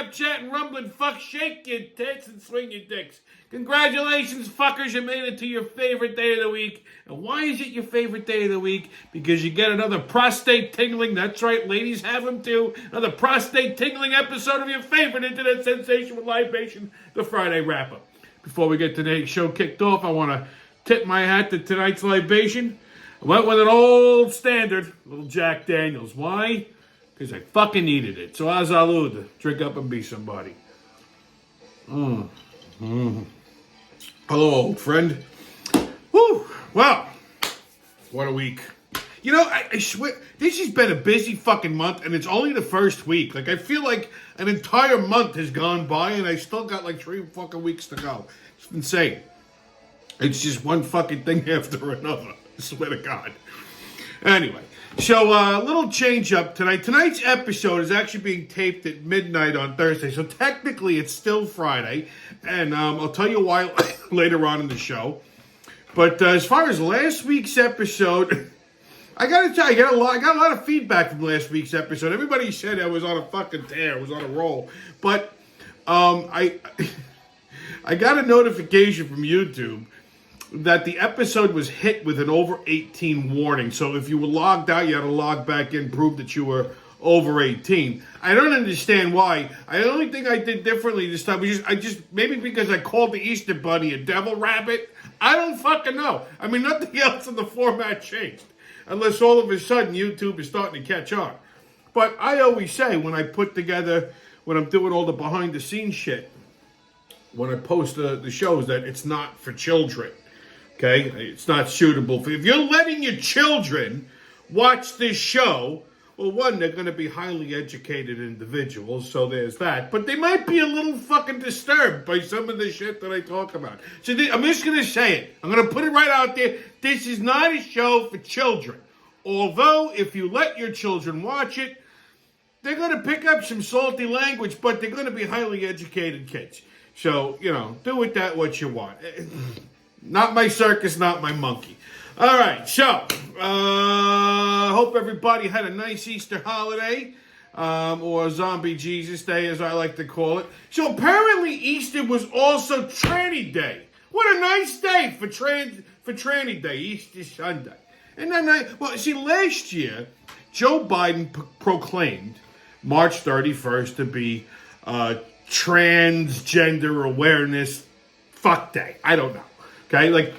Snapchat and rumbling fuck, shake your tits and swing your dicks. Congratulations, fuckers, you made it to your favorite day of the week. And why is it your favorite day of the week? Because you get another prostate tingling, that's right, ladies have them too, another prostate tingling episode of your favorite internet sensation with libation, the Friday Wrap-Up. Before we get today's show kicked off, I want to tip my hat to tonight's libation. I went with an old standard, little Jack Daniels. Why? Because I fucking needed it. So a salud. Drink up and be somebody. Hello, old friend. Woo! Well, what a week. You know, I swear, this has been a busy fucking month, and it's only the first week. Like, I feel like an entire month has gone by, and I still got like 3 fucking weeks to go. It's insane. It's just one fucking thing after another. I swear to God. Anyway, so a little change up tonight. Tonight's episode is actually being taped at midnight on Thursday, so technically it's still Friday, and I'll tell you why later on in the show. But as far as last week's episode, I gotta tell you, I got a lot of feedback from last week's episode. Everybody said I was on a fucking tear, I was on a roll, but I got a notification from YouTube that the episode was hit with an over 18 warning. So if you were logged out, you had to log back in, prove that you were over 18. I don't understand why. The only thing I did differently this time was maybe because I called the Easter Bunny a devil rabbit. I don't fucking know. I mean, nothing else in the format changed. Unless all of a sudden YouTube is starting to catch on. But I always say when I put together, when I'm doing all the behind the scenes shit, when I post the shows, that it's not for children. Okay, it's not suitable for. If you're letting your children watch this show, well, one, they're going to be highly educated individuals, so there's that. But they might be a little fucking disturbed by some of the shit that I talk about. So I'm just going to say it. I'm going to put it right out there. This is not a show for children. Although, if you let your children watch it, they're going to pick up some salty language, but they're going to be highly educated kids. So, do with that what you want. Not my circus, not my monkey. All right, so hope everybody had a nice Easter holiday, or Zombie Jesus Day, as I like to call it. So apparently Easter was also Tranny Day. What a nice day for Tranny Day, Easter Sunday. And then, last year, Joe Biden proclaimed March 31st to be Transgender Awareness Fuck Day. I don't know. Okay,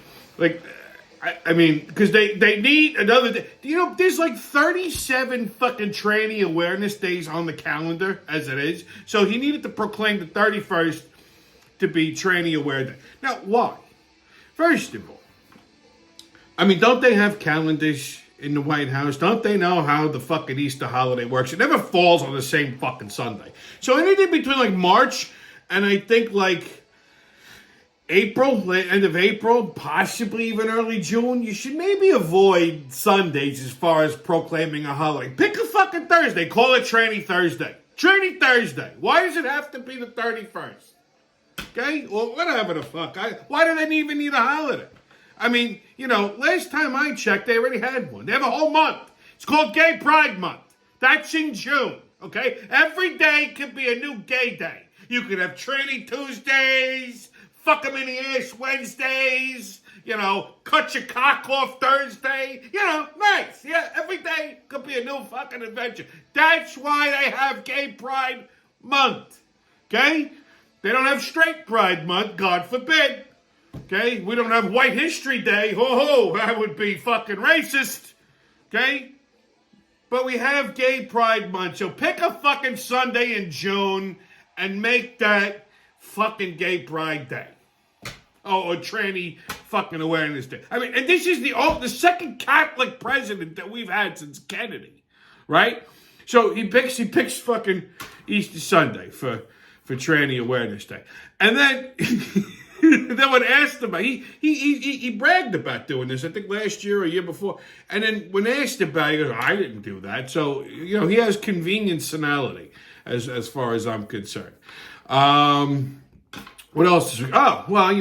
I mean, because they need another day. There's like 37 fucking tranny awareness days on the calendar as it is. So he needed to proclaim the 31st to be Tranny Aware Day. Now, why? First of all, I mean, don't they have calendars in the White House? Don't they know how the fucking Easter holiday works? It never falls on the same fucking Sunday. So anything between like March and I think like April, end of April, possibly even early June, you should maybe avoid Sundays as far as proclaiming a holiday. Pick a fucking Thursday. Call it Tranny Thursday. Tranny Thursday. Why does it have to be the 31st? Okay? Well, whatever the fuck. Why do they even need a holiday? I mean, last time I checked, they already had one. They have a whole month. It's called Gay Pride Month. That's in June. Okay? Every day could be a new gay day. You could have Tranny Tuesdays, fuck them in the ass Wednesdays, cut your cock off Thursday, nice. Yeah, every day could be a new fucking adventure. That's why they have Gay Pride Month, okay? They don't have Straight Pride Month, God forbid, okay? We don't have White History Day, ho, that would be fucking racist, okay? But we have Gay Pride Month, so pick a fucking Sunday in June and make that fucking Gay Pride Day. Or Tranny fucking Awareness Day. I mean, and this is the second Catholic president that we've had since Kennedy, right? So he picks fucking Easter Sunday for Tranny Awareness Day, and then then when asked about, he bragged about doing this. I think last year or a year before, and then when asked about it, he goes, "I didn't do that." So he has conveniencinality as far as I'm concerned. What else? You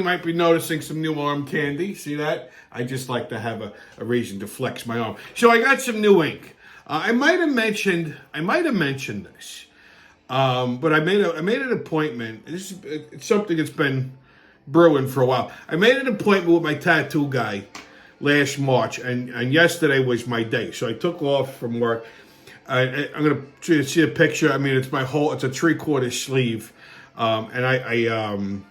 might be noticing some new arm candy. See that? I just like to have a reason to flex my arm. So I got some new ink. I might have mentioned this. But I made an appointment. It's something that's been brewing for a while. I made an appointment with my tattoo guy last March, and yesterday was my day. So I took off from work. I'm gonna see a picture. I mean, it's a 3/4 sleeve, and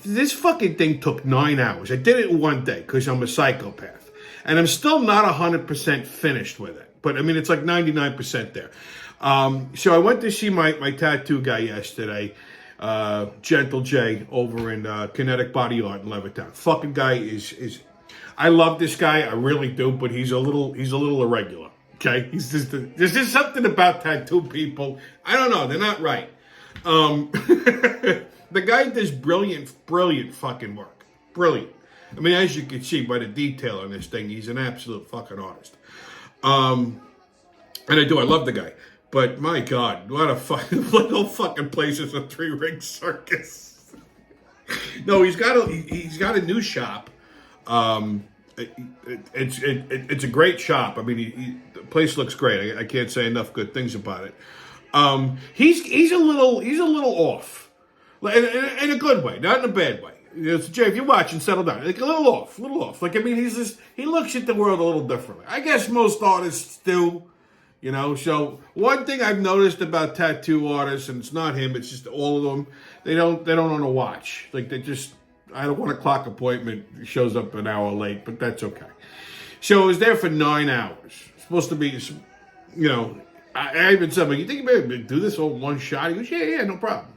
this fucking thing took 9 hours. I did it in one day because I'm a psychopath, and I'm still not 100% finished with it. But I mean, it's like 99% there. So I went to see my tattoo guy yesterday, Gentle J, over in Kinetic Body Art in Levittown. Fucking guy is I love this guy, I really do, but he's a little irregular. Okay, there's just something about tattoo people. I don't know, they're not right. The guy does brilliant fucking work. Brilliant. I mean, as you can see by the detail on this thing, he's an absolute fucking artist. And I love the guy. But my God, what a fucking little fucking place is a 3-ring circus. No, he's got a new shop. It's a great shop. I mean, the place looks great. I can't say enough good things about it. He's a little off, in a good way, not in a bad way. Jay, if you're watching, settle down. Like a little off. Like, I mean, he looks at the world a little differently. I guess most artists do. You know, so one thing I've noticed about tattoo artists, and it's not him, it's just all of them, they don't want to watch. Like, I don't want a clock appointment, shows up an hour late, but that's okay. So I was there for 9 hours. Supposed to be, you know, I even said, you think you better do this all in one shot? He goes, yeah, no problem.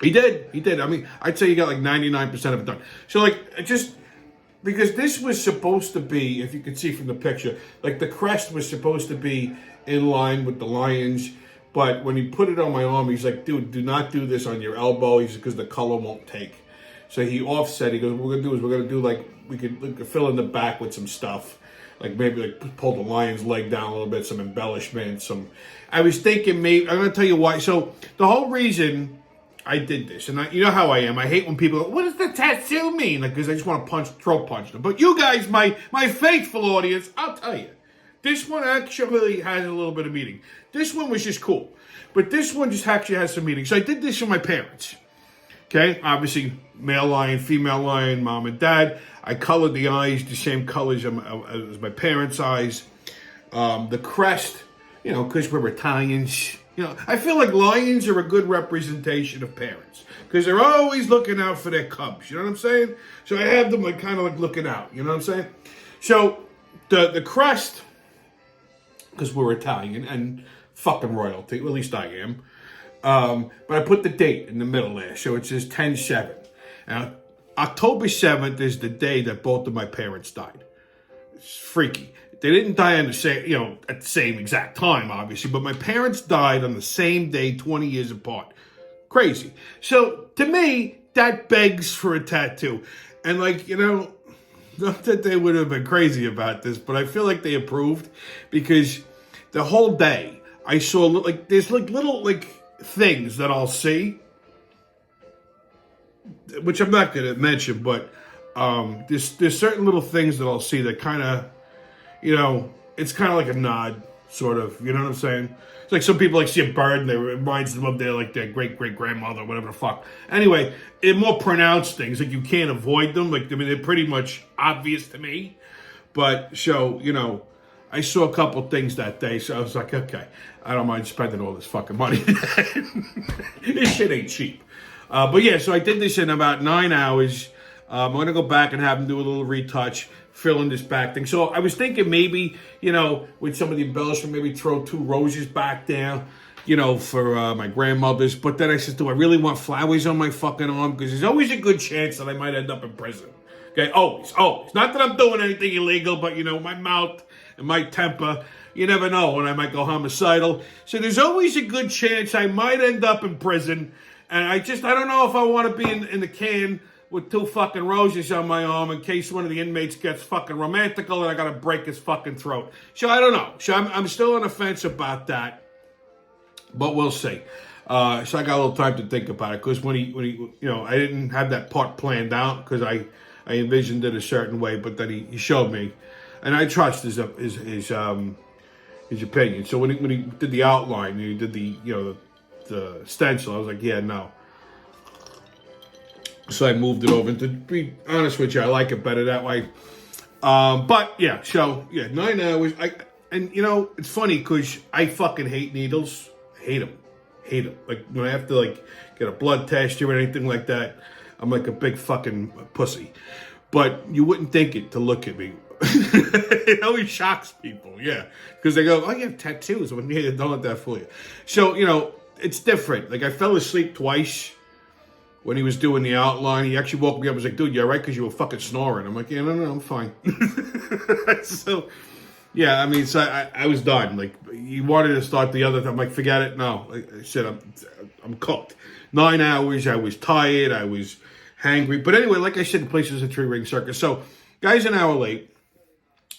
He did. I mean, I'd say he got like 99% of it done. So, like, because this was supposed to be, if you can see from the picture, like the crest was supposed to be in line with the lions, but when he put it on my arm, he's like, dude, do not do this on your elbow. He's because the color won't take. So he offset. He goes, what we're going to do like, we could fill in the back with some stuff. Like maybe like pull the lion's leg down a little bit, some embellishment, I was thinking maybe, I'm going to tell you why. So the whole reason I did this, and you know how I am. I hate when people go, what does the tattoo mean? Like, because I just want to throat punch them. But you guys, my faithful audience, I'll tell you. This one actually has a little bit of meaning. This one was just cool. But this one just actually has some meaning. So I did this for my parents. Okay? Obviously, male lion, female lion, mom and dad. I colored the eyes the same colors as my parents' eyes. The crest, you know, because we're Italians. You know, I feel like lions are a good representation of parents because they're always looking out for their cubs. You know what I'm saying? So I have them like kind of like looking out. You know what I'm saying? So the crest, because we're Italian and fucking royalty, well, at least I am. But I put the date in the middle there, so it says 10/7. Now, October 7th is the day that both of my parents died. It's freaky. They didn't die on the same, you know, at the same exact time, obviously, but my parents died on the same day, 20 years apart. Crazy. So, to me, that begs for a tattoo. And, like, you know, not that they would have been crazy about this, but I feel like they approved because the whole day I saw, like, there's, like, little, like, things that I'll see, which I'm not going to mention, but there's certain little things that I'll see that kind of, you know, it's kind of like a nod, sort of. You know what I'm saying? It's like some people like see a bird and it reminds them of their great-great-grandmother, whatever the fuck. Anyway, in more pronounced things, like you can't avoid them. Like, I mean, they're pretty much obvious to me. But, so, you know, I saw a couple things that day, so I was like, okay, I don't mind spending all this fucking money. This shit ain't cheap. But yeah, so I did this in about 9 hours. I'm going to go back and have them do a little retouch, fill in this back thing. So I was thinking maybe, you know, with some of the embellishment, maybe throw 2 roses back there, you know, for my grandmother's. But then I said, do I really want flowers on my fucking arm? Because there's always a good chance that I might end up in prison. Okay, always. Not that I'm doing anything illegal, but, you know, my mouth and my temper, you never know when I might go homicidal. So there's always a good chance I might end up in prison. And I don't know if I want to be in the can with 2 fucking roses on my arm in case one of the inmates gets fucking romantical and I gotta break his fucking throat. So I don't know. So I'm still on the fence about that, but we'll see. So I got a little time to think about it because when he, you know, I didn't have that part planned out because I envisioned it a certain way, but then he showed me, and I trust his opinion. So when he did the outline, he did the, you know, stencil. I was like, yeah, no. So I moved it over. And to be honest with you, I like it better that way. But yeah, so yeah, 9 hours. And you know, it's funny because I fucking hate needles. Hate them. Like when I have to like get a blood test or anything like that, I'm like a big fucking pussy. But you wouldn't think it to look at me. It always shocks people, yeah, because they go, "Oh, you have tattoos." When yeah, don't let that fool you. So you know, it's different. Like I fell asleep twice when he was doing the outline. He actually woke me up and was like, "Dude, you all right? Because you were fucking snoring." I'm like, "Yeah, no, I'm fine." So, yeah, I mean, so I was done. Like, he wanted to start the other time. I'm like, forget it. No, I said, I'm cooked. 9 hours. I was tired. I was hangry. But anyway, like I said, the place is a 3-ring circus. So, guys, an hour late.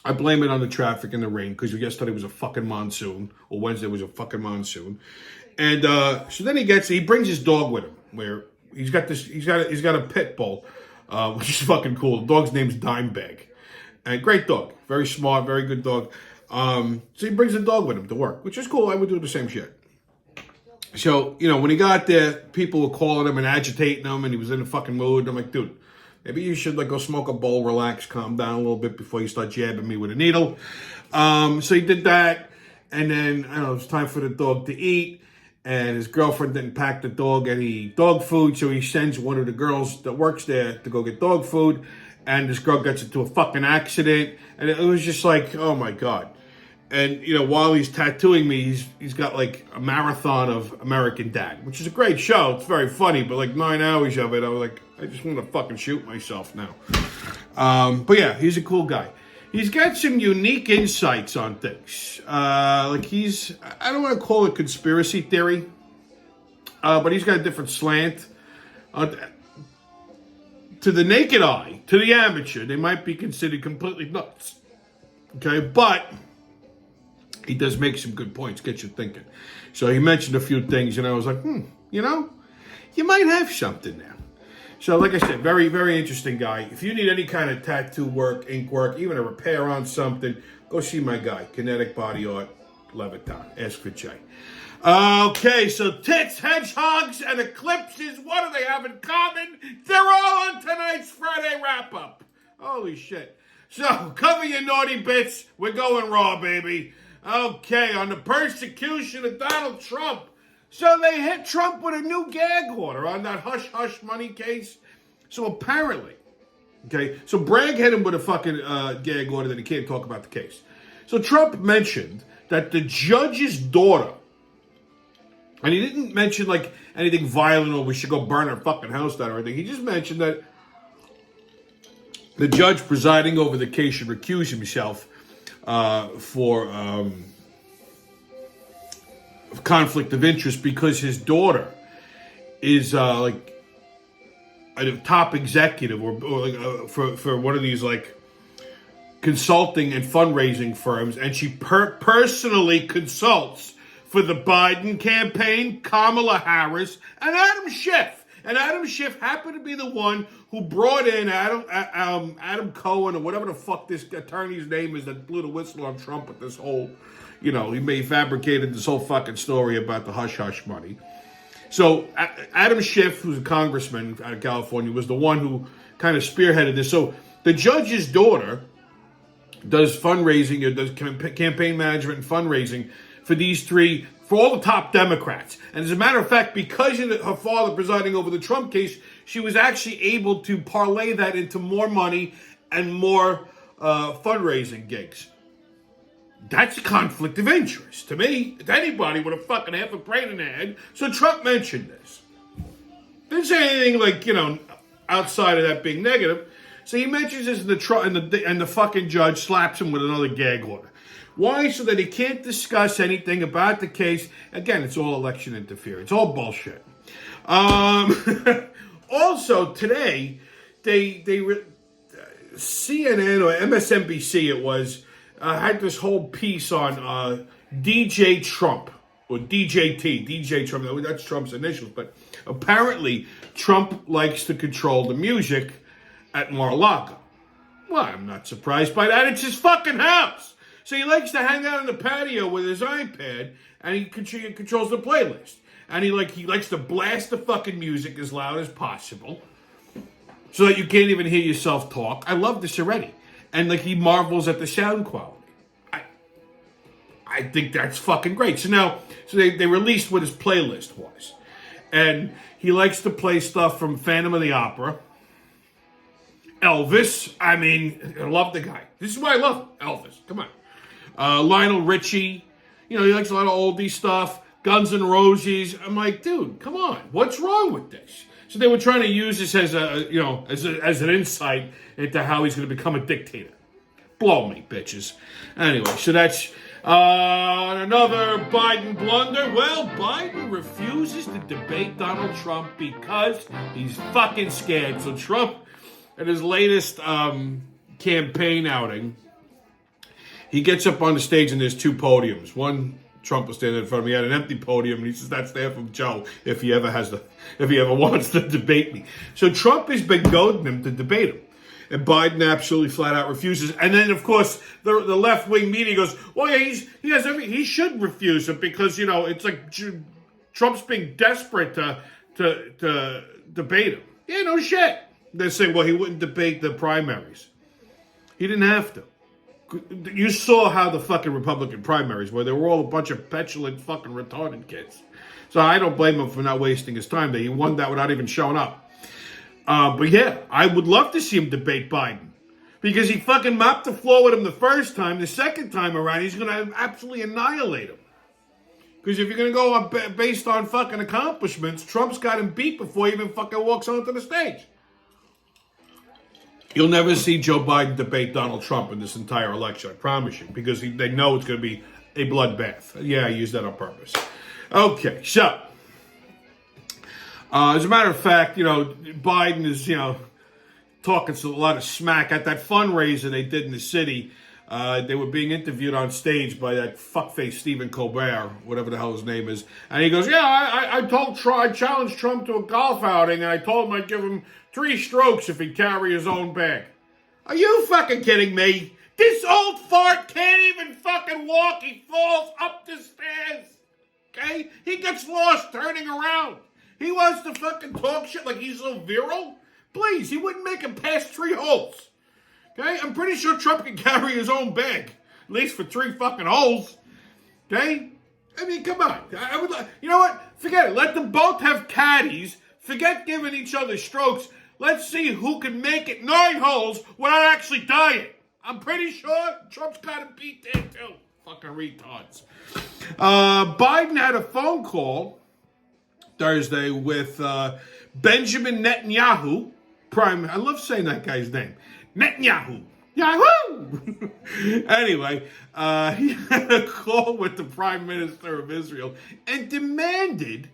I blame it on the traffic and the rain because yesterday was a fucking monsoon, or Wednesday was a fucking monsoon. And so then he brings his dog with him, where he's got a pit bull, which is fucking cool. The dog's name's Dimebag, and great dog, very smart, very good dog. So he brings the dog with him to work, which is cool. I would do the same shit. So you know, when he got there, people were calling him and agitating him, and he was in a fucking mood. I'm like, dude, maybe you should like go smoke a bowl, relax, calm down a little bit before you start jabbing me with a needle. So he did that, and then I don't know, it was time for the dog to eat. And his girlfriend didn't pack the dog any dog food, so he sends one of the girls that works there to go get dog food. And this girl gets into a fucking accident, and it was just like, oh my god. And you know, while he's tattooing me, he's got like a marathon of American Dad, which is a great show. It's very funny, but like 9 hours of it, I was like, I just want to fucking shoot myself now. But yeah, he's a cool guy. He's got some unique insights on things. Like I don't want to call it conspiracy theory, but he's got a different slant. To the naked eye, to the amateur, they might be considered completely nuts. Okay, but he does make some good points, get you thinking. So he mentioned a few things, and I was like, you know, you might have something there. So like I said, very, very interesting guy. If you need any kind of tattoo work, ink work, even a repair on something, go see my guy, Kinetic Body Art, Levittown. Ask for Jay. Okay, so Tits, Hedgehogs, and Eclipses, what do they have in common? They're all on tonight's Friday wrap-up. Holy shit. So, cover your naughty bits. We're going raw, baby. Okay, on the persecution of Donald Trump. So they hit Trump with a new gag order on that hush-hush money case. So apparently, okay, so Bragg hit him with a fucking gag order that he can't talk about the case. So Trump mentioned that the judge's daughter, and he didn't mention like anything violent or we should go burn our fucking house down or anything. He just mentioned that the judge presiding over the case should recuse himself for conflict of interest because his daughter is like a top executive or like, for one of these like consulting and fundraising firms, and she personally consults for the Biden campaign, Kamala Harris, and Adam Schiff. And Adam Schiff happened to be the one who brought in Adam Cohen or whatever the fuck this attorney's name is that blew the whistle on Trump with this whole, you know, he fabricated this whole fucking story about the hush-hush money. So Adam Schiff, who's a congressman out of California, was the one who kind of spearheaded this. So the judge's daughter does fundraising, or does campaign management and fundraising for these three, for all the top Democrats. And as a matter of fact, because her father presiding over the Trump case, she was actually able to parlay that into more money and more fundraising gigs. That's a conflict of interest to me. If anybody with a fucking half a brain in their head. So Trump mentioned this. Didn't say anything like, you know, outside of that being negative. So he mentions this and the fucking judge slaps him with another gag order. Why? So that he can't discuss anything about the case. Again, it's all election interference. All bullshit. Also, today, CNN or MSNBC, it was, had this whole piece on DJ Trump, or DJT, DJ Trump. That's Trump's initials, but apparently Trump likes to control the music at Mar-a-Lago. Well, I'm not surprised by that. It's his fucking house. So he likes to hang out on the patio with his iPad, and he controls the playlist. And he likes to blast the fucking music as loud as possible so that you can't even hear yourself talk. I love this already. And he marvels at the sound quality. I think that's fucking great. So they released what his playlist was. And he likes to play stuff from Phantom of the Opera. Elvis. I mean, I love the guy. This is why I love Elvis. Come on. Lionel Richie. He likes a lot of oldie stuff. Guns N' Roses. I'm like, dude, come on. What's wrong with this? So they were trying to use this as as an insight into how he's going to become a dictator. Blow me, bitches. Anyway, so that's another Biden blunder. Well, Biden refuses to debate Donald Trump because he's fucking scared. So Trump, at his latest campaign outing, he gets up on the stage and there's two podiums. One, Trump was standing in front of me. He had an empty podium, and he says, "That's there from Joe if he ever wants to debate me." So Trump has been goading him to debate him, and Biden absolutely flat out refuses. And then, of course, the left wing media goes, "Well, yeah, he should refuse it because it's like Trump's being desperate to debate him." Yeah, no shit. They're saying, "Well, he wouldn't debate the primaries. He didn't have to." You saw how the fucking Republican primaries were. They were all a bunch of petulant fucking retarded kids. So I don't blame him for not wasting his time there. He won that without even showing up. But yeah, I would love to see him debate Biden. Because he fucking mopped the floor with him the first time. The second time around, he's going to absolutely annihilate him. Because if you're going to go on based on fucking accomplishments, Trump's got him beat before he even fucking walks onto the stage. You'll never see Joe Biden debate Donald Trump in this entire election, I promise you, because they know it's going to be a bloodbath. Yeah, I used that on purpose. Okay, so, as a matter of fact, Biden is, talking a lot of smack at that fundraiser they did in the city. They were being interviewed on stage by that fuckface Stephen Colbert, whatever the hell his name is. And he goes, "Yeah, I challenged Trump to a golf outing, and I told him I'd give him 3 strokes if he'd carry his own bag." Are you fucking kidding me? This old fart can't even fucking walk. He falls up the stairs. Okay? He gets lost turning around. He wants to fucking talk shit like he's so virile. Please, he wouldn't make it past 3 holes. Okay? I'm pretty sure Trump can carry his own bag. At least for 3 fucking holes. Okay? I mean, come on. I would. You know what? Forget it. Let them both have caddies. Forget giving each other strokes. Let's see who can make it 9 holes without actually dying. I'm pretty sure Trump's got him beat there too. Fucking retards. Biden had a phone call Thursday with Benjamin Netanyahu. I love saying that guy's name. Netanyahu. Yahoo! Anyway, he had a call with the Prime Minister of Israel and demanded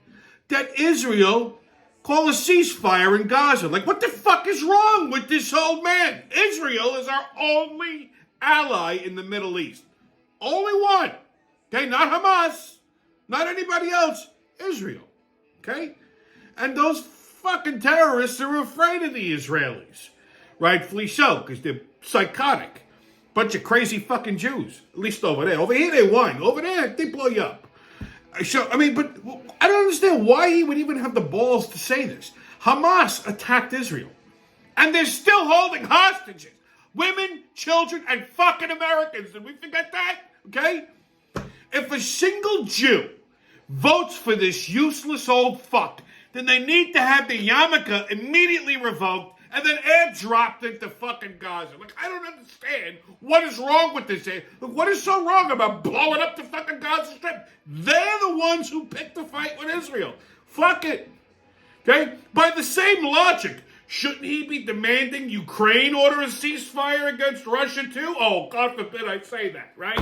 that Israel call a ceasefire in Gaza. Like, what the fuck is wrong with this old man? Israel is our only ally in the Middle East. Only one. Okay, not Hamas. Not anybody else. Israel. Okay? And those fucking terrorists are afraid of the Israelis. Rightfully so, because they're psychotic. Bunch of crazy fucking Jews. At least over there. Over here, they whine. Over there, they blow you up. So, I mean, but I don't understand why he would even have the balls to say this. Hamas attacked Israel. And they're still holding hostages. Women, children, and fucking Americans. Did we forget that? Okay? If a single Jew votes for this useless old fuck, then they need to have the yarmulke immediately revoked and then airdropped into fucking Gaza. Like, I don't understand what is wrong with this. What is so wrong about blowing up the fucking Gaza Strip? They're the ones who picked the fight with Israel. Fuck it. Okay? By the same logic, shouldn't he be demanding Ukraine order a ceasefire against Russia too? Oh, God forbid I say that, right?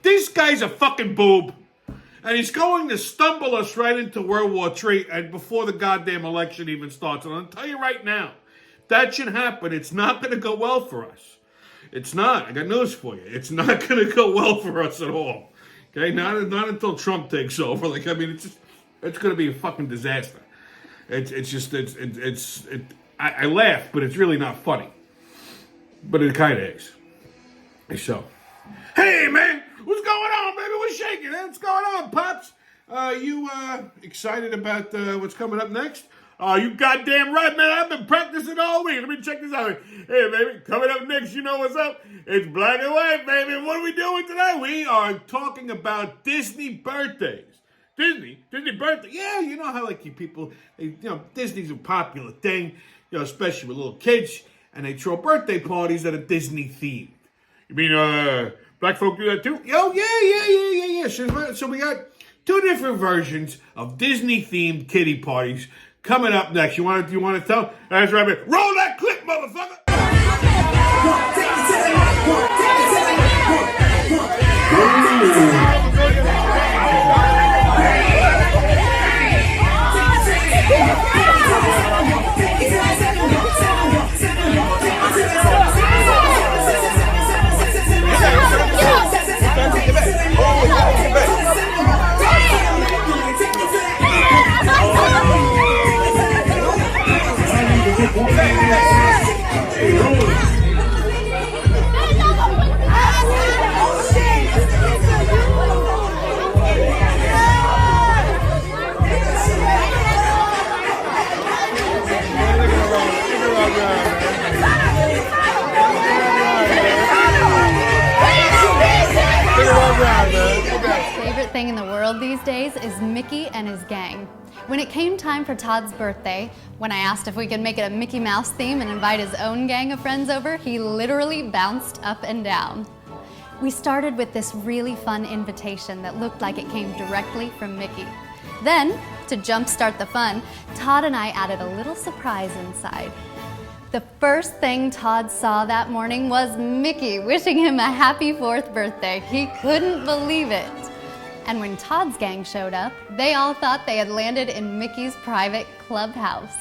This guy's a fucking boob. And he's going to stumble us right into World War III and before the goddamn election even starts. And I'll tell you right now, that should happen. It's not going to go well for us. It's not. I got news for you. It's not going to go well for us at all. Okay? Not until Trump takes over. Like, I mean, it's going to be a fucking disaster. I laugh, but it's really not funny. But it kind of is. So, hey, man. What's going on, baby? What's shaking? What's going on, Pops? You excited about what's coming up next? Oh, you goddamn right, man. I've been practicing all week. Let me check this out. Hey, baby, coming up next, you know what's up? It's black and white, baby. What are we doing today? We are talking about Disney birthdays. Disney birthday. Yeah, you know how like you people, Disney's a popular thing, especially with little kids, and they throw birthday parties that are Disney themed. You mean black folk do that too? Oh yeah. So we got two different versions of Disney themed kiddie parties coming up next. You want to tell? That's right, man. Roll that clip, motherfucker. Favorite thing in the world these days is Mickey and his gang. When it came time for Todd's birthday, when I asked if we could make it a Mickey Mouse theme and invite his own gang of friends over, he literally bounced up and down. We started with this really fun invitation that looked like it came directly from Mickey. Then, to jumpstart the fun, Todd and I added a little surprise inside. The first thing Todd saw that morning was Mickey wishing him a happy 4th birthday. He couldn't believe it. And when Todd's gang showed up, they all thought they had landed in Mickey's private clubhouse.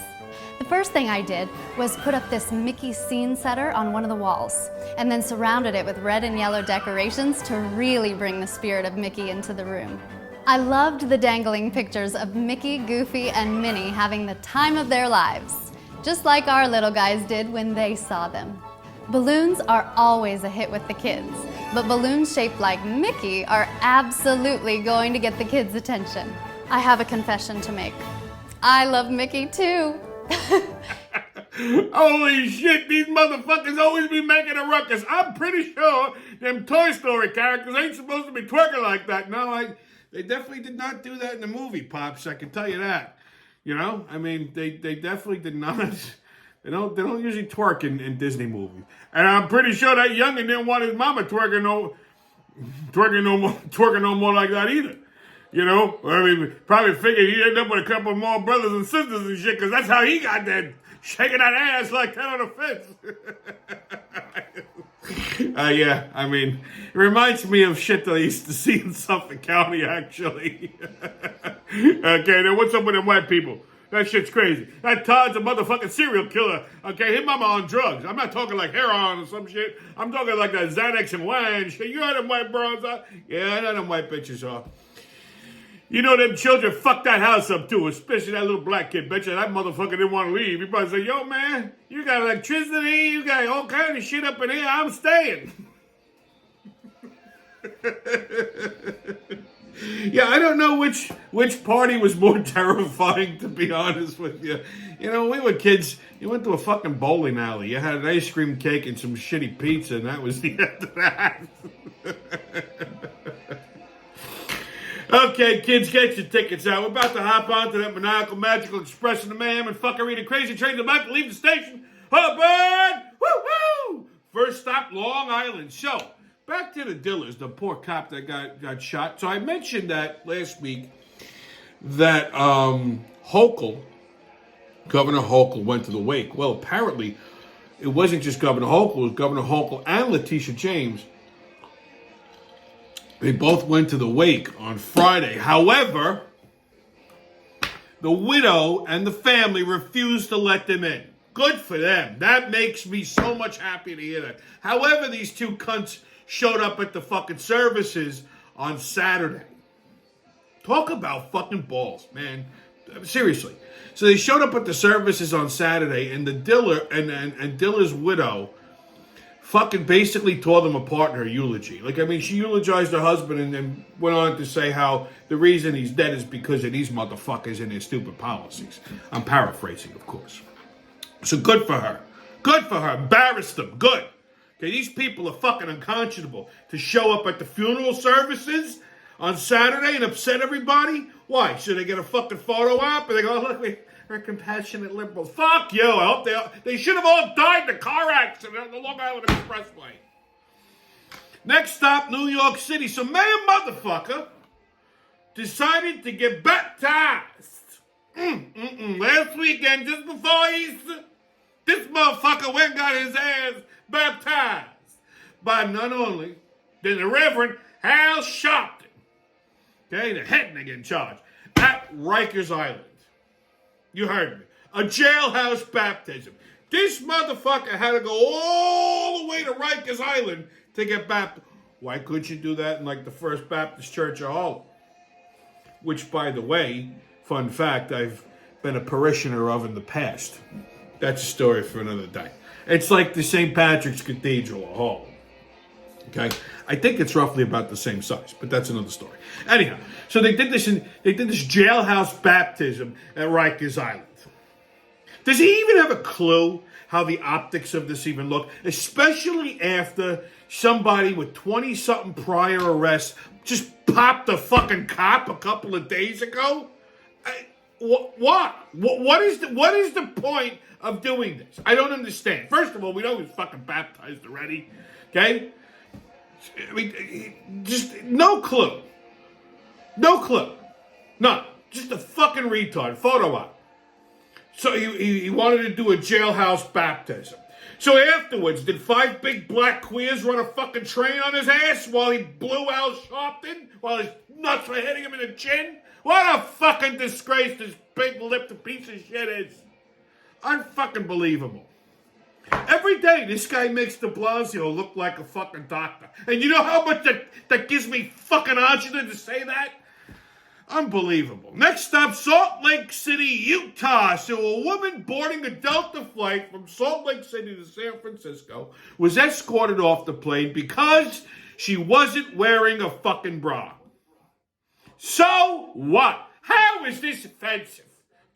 The first thing I did was put up this Mickey scene setter on one of the walls, and then surrounded it with red and yellow decorations to really bring the spirit of Mickey into the room. I loved the dangling pictures of Mickey, Goofy, and Minnie having the time of their lives, just like our little guys did when they saw them. Balloons are always a hit with the kids, but balloons shaped like Mickey are absolutely going to get the kids' attention. I have a confession to make. I love Mickey too. Holy shit, these motherfuckers always be making a ruckus. I'm pretty sure them Toy Story characters ain't supposed to be twerking like that. No, they definitely did not do that in the movie, Pops, I can tell you that. I mean, they definitely did not. They don't usually twerk in Disney movies. And I'm pretty sure that youngin' didn't want his mama twerking no more like that either. I mean, probably figured he'd end up with a couple more brothers and sisters and shit, because that's how he got that, shaking that ass like that on the fence. Yeah, I mean, it reminds me of shit that I used to see in Suffolk County, actually. Okay, then what's up with them white people? That shit's crazy. That Todd's a motherfucking serial killer. Okay, his mama on drugs. I'm not talking like heroin or some shit. I'm talking like that Xanax and wine shit. You know them white bros are? Yeah, I know them white bitches are. Them children fucked that house up too, especially that little black kid. Bet you that motherfucker didn't want to leave. He probably said, yo man, you got electricity, you got all kind of shit up in here, I'm staying. Yeah, I don't know which party was more terrifying, to be honest with you. When we were kids, you went to a fucking bowling alley. You had an ice cream cake and some shitty pizza, and that was the end of that. Okay, kids, get your tickets out. We're about to hop onto that maniacal, magical express in the mayhem and fuckery, the crazy trains about to leave the station. Hubbard! Woo-hoo! First stop, Long Island. So, back to the Dillers, the poor cop that got shot. So I mentioned that last week that Governor Hochul went to the wake. Well, apparently it wasn't just Governor Hochul, it was Governor Hochul and Letitia James. They both went to the wake on Friday. However, the widow and the family refused to let them in. Good for them. That makes me so much happy to hear that. However, these two cunts showed up at the fucking services on Saturday. Talk about fucking balls, man. Seriously. So they showed up at the services on Saturday, and the Diller and Diller's widow fucking basically tore them apart in her eulogy. Like, I mean, she eulogized her husband and then went on to say how the reason he's dead is because of these motherfuckers and their stupid policies. I'm paraphrasing, of course. So good for her. Good for her. Embarrassed them. Good. Okay, these people are fucking unconscionable to show up at the funeral services on Saturday and upset everybody. Why? Should they get a fucking photo op? And they go, oh, look, we're compassionate liberals. Fuck you. I hope they should have all died in a car accident on the Long Island Expressway. Next stop, New York City. So Mayor Motherfucker decided to get baptized. Last weekend, just before Easter, this motherfucker went and got his ass baptized by none only than the Reverend Hal Sharpton. Okay, the head nigga in charge at Rikers Island. You heard me. A jailhouse baptism. This motherfucker had to go all the way to Rikers Island to get baptized. Why couldn't you do that in like the First Baptist Church of Harlem? Which, by the way, fun fact, I've been a parishioner of in the past. That's a story for another day. It's like the St. Patrick's Cathedral of Harlem. Okay? I think it's roughly about the same size, but that's another story. Anyhow, so they did this jailhouse baptism at Rikers Island. Does he even have a clue how the optics of this even look? Especially after somebody with 20-something prior arrests just popped a fucking cop a couple of days ago? What is the point of doing this? I don't understand. First of all, we know he was fucking baptized already. Okay? I mean, just no clue. No clue. None. Just a fucking retard. Photo op. So he wanted to do a jailhouse baptism. So afterwards, did 5 big black queers run a fucking train on his ass while he blew Al Sharpton? While his nuts were hitting him in the chin? What a fucking disgrace this big-lipped piece of shit is. Unfucking believable. Every day, this guy makes de Blasio look like a fucking doctor. And you know how much that gives me fucking agita to say that? Unbelievable. Next stop, Salt Lake City, Utah. So a woman boarding a Delta flight from Salt Lake City to San Francisco was escorted off the plane because she wasn't wearing a fucking bra. So what? How is this offensive?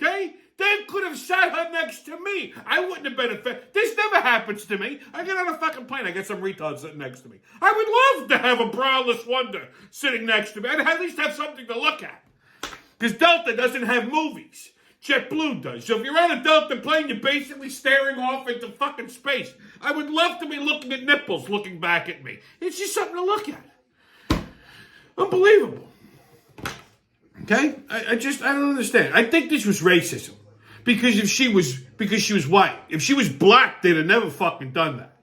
Okay? They could have sat her next to me. I wouldn't have been offended. This never happens to me. I get on a fucking plane. I get some retard sitting next to me. I would love to have a braless wonder sitting next to me. I'd at least have something to look at. Because Delta doesn't have movies. JetBlue does. So if you're on a Delta plane, you're basically staring off into fucking space. I would love to be looking at nipples looking back at me. It's just something to look at. Unbelievable. Okay? I don't understand. I think this was racism. Because she was white. If she was black, they'd have never fucking done that.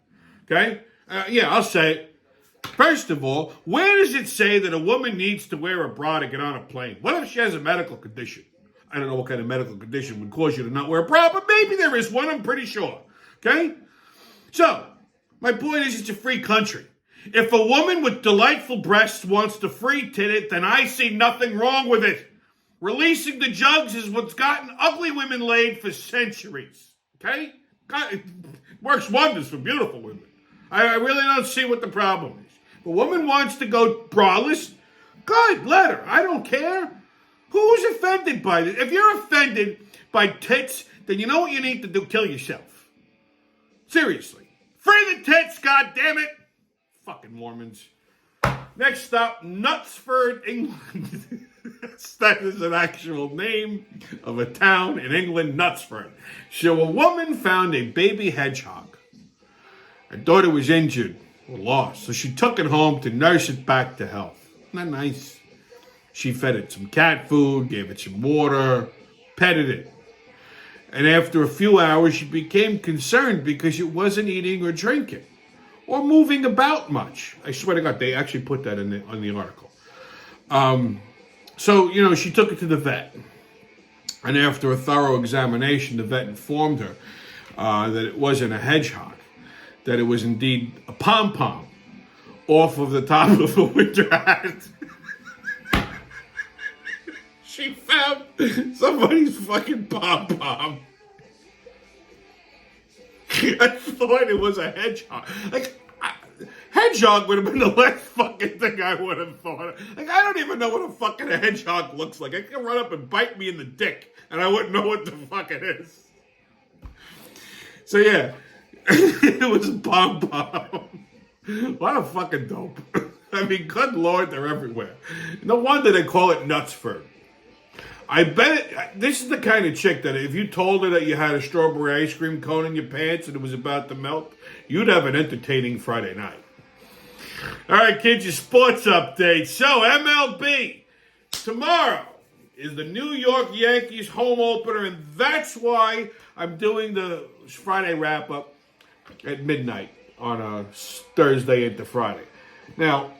Okay? Yeah, I'll say it. First of all, where does it say that a woman needs to wear a bra to get on a plane? What if she has a medical condition? I don't know what kind of medical condition would cause you to not wear a bra, but maybe there is one, I'm pretty sure. Okay? So, my point is it's a free country. If a woman with delightful breasts wants to free tit it, then I see nothing wrong with it. Releasing the jugs is what's gotten ugly women laid for centuries. Okay? God, it works wonders for beautiful women. I really don't see what the problem is. If a woman wants to go braless, good, let her. I don't care. Who's offended by this? If you're offended by tits, then you know what you need to do? Kill yourself. Seriously. Free the tits, goddammit. Fucking Mormons. Next stop, Knutsford, England. That is an actual name of a town in England, Knutsford. So a woman found a baby hedgehog. Her daughter was injured or lost, so she took it home to nurse it back to health. Isn't that nice? She fed it some cat food, gave it some water, petted it. And after a few hours, she became concerned because it wasn't eating or drinking or moving about much. I swear to God, they actually put that on the article. So, she took it to the vet. And after a thorough examination, the vet informed her that it wasn't a hedgehog, that it was indeed a pom-pom off of the top of a winter hat. She found somebody's fucking pom-pom. I thought it was a hedgehog. Like, hedgehog would have been the last fucking thing I would have thought. Like, I don't even know what a fucking hedgehog looks like. It can run up and bite me in the dick, and I wouldn't know what the fuck it is. So, yeah. It was a bomb. What a fucking dope. I mean, good Lord, they're everywhere. No wonder they call it Knutsford. I bet this is the kind of chick that if you told her that you had a strawberry ice cream cone in your pants and it was about to melt, you'd have an entertaining Friday night. All right, kids, your sports update. So, MLB, tomorrow is the New York Yankees home opener, and that's why I'm doing the Friday wrap-up at midnight on a Thursday into Friday. Now,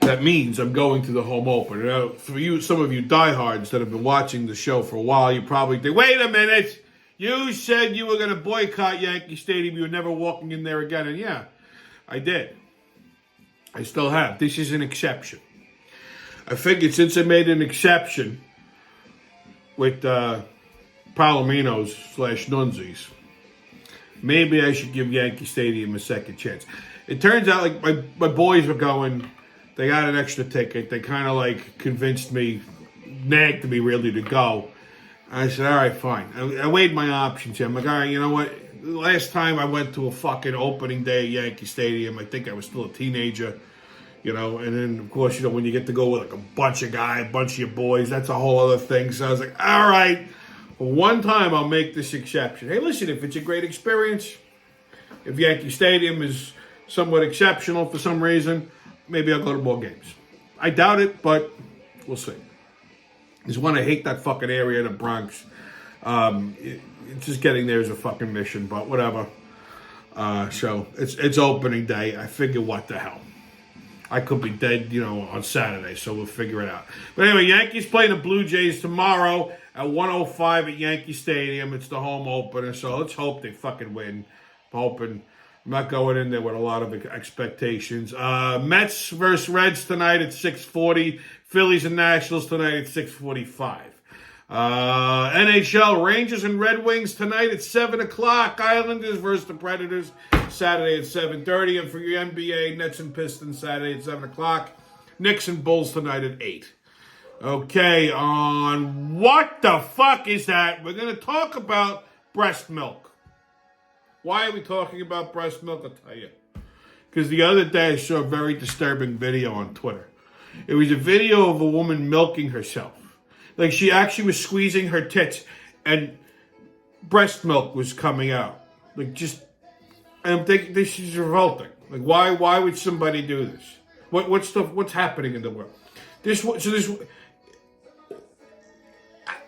that means I'm going to the home opener. Now, for you, some of you diehards that have been watching the show for a while, you probably think, wait a minute, you said you were going to boycott Yankee Stadium, you were never walking in there again. And yeah, I did. I still have. This is an exception. I figured since I made an exception with Palominos / Nunzies, maybe I should give Yankee Stadium a second chance. It turns out like my boys were going. They got an extra ticket. They kind of like convinced me, nagged me really to go. I said, all right, fine. I weighed my options here. I'm like, all right, you know what? Last time I went to a fucking opening day at Yankee Stadium, I think I was still a teenager, you know. And then, of course, you know, when you get to go with like a bunch of guys, a bunch of your boys, that's a whole other thing. So I was like, all right, for one time I'll make this exception. Hey, listen, if it's a great experience, if Yankee Stadium is somewhat exceptional for some reason, maybe I'll go to more games. I doubt it, but we'll see. Just want to hate that fucking area, the Bronx. Just getting there is a fucking mission, but whatever. So it's opening day. I figure, what the hell? I could be dead, you know, on Saturday, so we'll figure it out. But anyway, Yankees playing the Blue Jays tomorrow at 1:05 at Yankee Stadium. It's the home opener, so let's hope they fucking win. I'm hoping. I'm not going in there with a lot of expectations. Mets versus Reds tonight at 6:40. Phillies and Nationals tonight at 6:45. NHL Rangers and Red Wings tonight at 7 o'clock. Islanders versus the Predators Saturday at 7:30. And for your NBA, Nets and Pistons Saturday at 7 o'clock. Knicks and Bulls tonight at 8. Okay, on what the fuck is that? We're going to talk about breast milk. Why are we talking about breast milk? I'll tell you. Because the other day I saw a very disturbing video on Twitter. It was a video of a woman milking herself. Like she actually was squeezing her tits and breast milk was coming out. Like just, and I'm thinking this is revolting. Like why would somebody do this? What's happening in the world?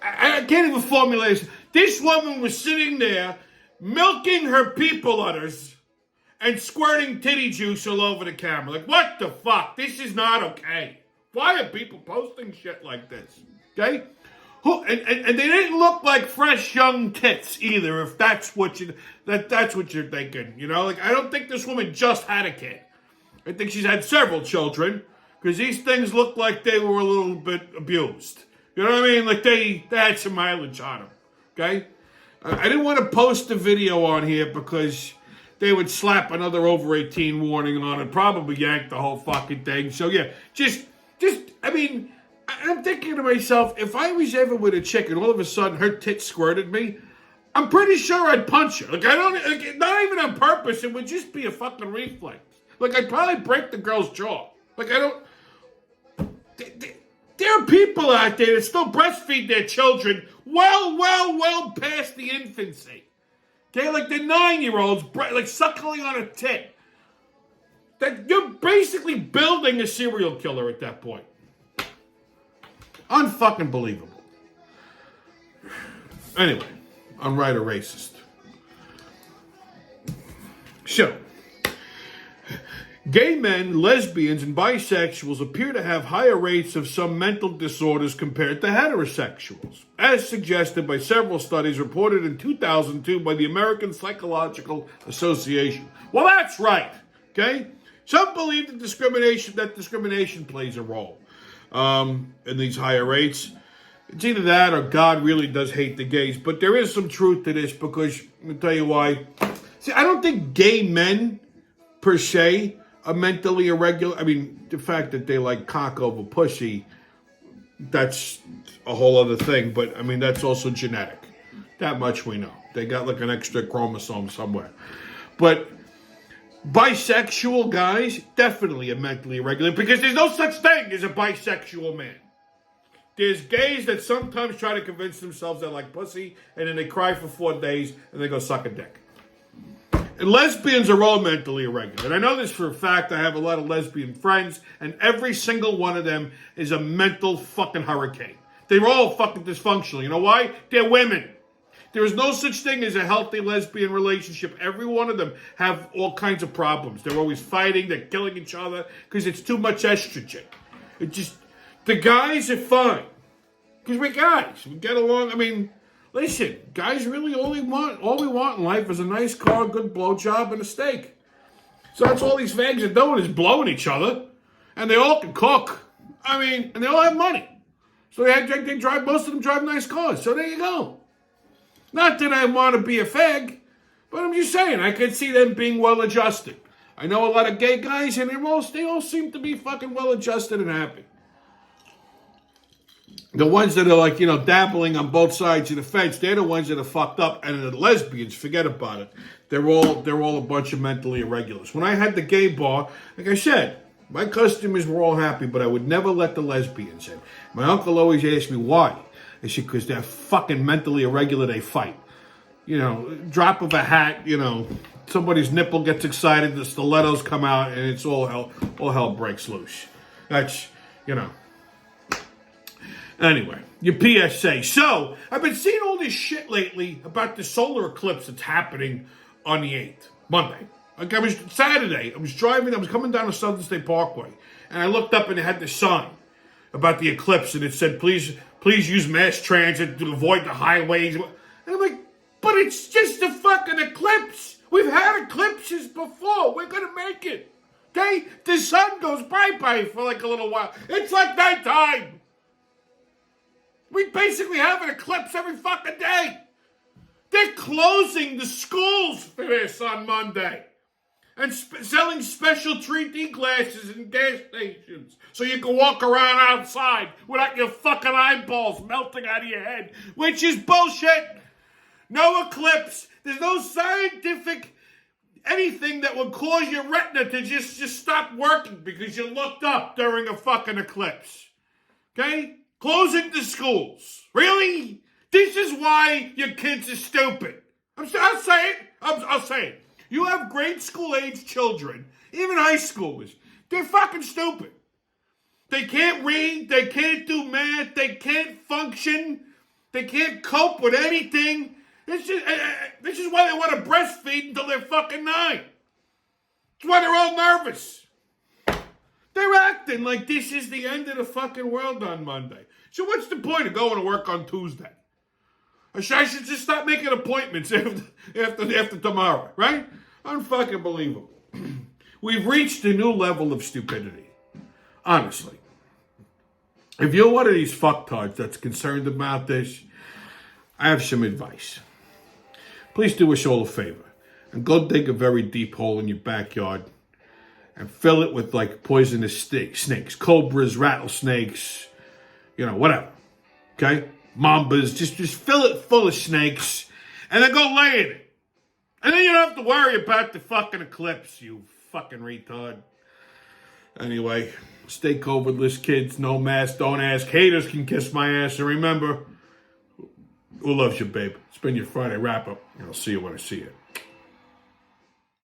I can't even formulate this. This woman was sitting there milking her people udders and squirting titty juice all over the camera. Like, what the fuck? This is not okay. Why are people posting shit like this? Okay? And they didn't look like fresh young tits either, if that's what that's what you're thinking. You know, like I don't think this woman just had a kid. I think she's had several children, because these things look like they were a little bit abused. You know what I mean? Like they had some mileage on them. Okay? I didn't want to post the video on here because they would slap another over 18 warning on it, probably yank the whole fucking thing. So yeah, just I mean, I'm thinking to myself, if I was ever with a chick and all of a sudden her tit squirted me, I'm pretty sure I'd punch her. Like not even on purpose. It would just be a fucking reflex. Like I'd probably break the girl's jaw. Like I don't. There are people out there that still breastfeed their children well past the infancy. Okay, like the 9-year-olds, like suckling on a tit. That you're basically building a serial killer at that point. Unfucking believable. Anyway, I'm right or racist. So, gay men, lesbians, and bisexuals appear to have higher rates of some mental disorders compared to heterosexuals, as suggested by several studies reported in 2002 by the American Psychological Association. Well, that's right, okay? Some believe that discrimination plays a role in these higher rates. It's either that or God really does hate the gays, but there is some truth to this because, let me tell you why. See, I don't think gay men per se are mentally irregular. I mean, the fact that they like cock over pussy, that's a whole other thing. But I mean, that's also genetic. That much we know. They got like an extra chromosome somewhere. But bisexual guys definitely are mentally irregular because there's no such thing as a bisexual man. There's gays that sometimes try to convince themselves they like pussy, and then they cry for 4 days, and they go suck a dick. And lesbians are all mentally irregular. And I know this for a fact. I have a lot of lesbian friends, and every single one of them is a mental fucking hurricane. They're all fucking dysfunctional. You know why? They're women. There is no such thing as a healthy lesbian relationship. Every one of them have all kinds of problems. They're always fighting. They're killing each other because it's too much estrogen. The guys are fine. Because we're guys. We get along. I mean, listen, guys really all we want in life is a nice car, a good blowjob, and a steak. So that's all these fags are doing is blowing each other. And they all can cook. I mean, and they all have money. So they drive, most of them drive nice cars. So there you go. Not that I want to be a fag, but I'm just saying, I could see them being well-adjusted. I know a lot of gay guys, and they all seem to be fucking well-adjusted and happy. The ones that are like, dabbling on both sides of the fence, they're the ones that are fucked up. And the lesbians, forget about it. They're all a bunch of mentally irregulars. When I had the gay bar, like I said, my customers were all happy, but I would never let the lesbians in. My uncle always asked me why. I said, because they're fucking mentally irregular, they fight. Drop of a hat, somebody's nipple gets excited, the stilettos come out, and it's all hell breaks loose. That's, Anyway, your PSA. So, I've been seeing all this shit lately about the solar eclipse that's happening on the 8th, Monday. Like Saturday, I was coming down the Southern State Parkway, and I looked up and it had this sign about the eclipse, and it said, please use mass transit to avoid the highways. And I'm like, but it's just a fucking eclipse. We've had eclipses before. We're going to make it. Okay? The sun goes bye-bye for like a little while. It's like nighttime. We basically have an eclipse every fucking day. They're closing the schools for this on Monday. And selling special 3D glasses in gas stations so you can walk around outside without your fucking eyeballs melting out of your head, which is bullshit. No eclipse. There's no scientific anything that would cause your retina to just stop working because you looked up during a fucking eclipse. Okay? Closing the schools. Really? This is why your kids are stupid. I'll say it. I'll say it. You have grade school age children, even high schoolers. They're fucking stupid. They can't read. They can't do math. They can't function. They can't cope with anything. This is why they want to breastfeed until they're fucking 9. That's why they're all nervous. They're acting like this is the end of the fucking world on Monday. So what's the point of going to work on Tuesday? I should just stop making appointments after tomorrow, right? Unfucking believable. We've reached a new level of stupidity. Honestly. If you're one of these fucktards that's concerned about this, I have some advice. Please do us all a favor and go dig a very deep hole in your backyard and fill it with like poisonous snakes, cobras, rattlesnakes, whatever. Okay? Mambas, just fill it full of snakes, and then go lay in it. And then you don't have to worry about the fucking eclipse, you fucking retard. Anyway, stay COVIDless, kids, no mask, don't ask. Haters can kiss my ass, and remember, who loves you, babe? It's been your Friday wrap-up, and I'll see you when I see you.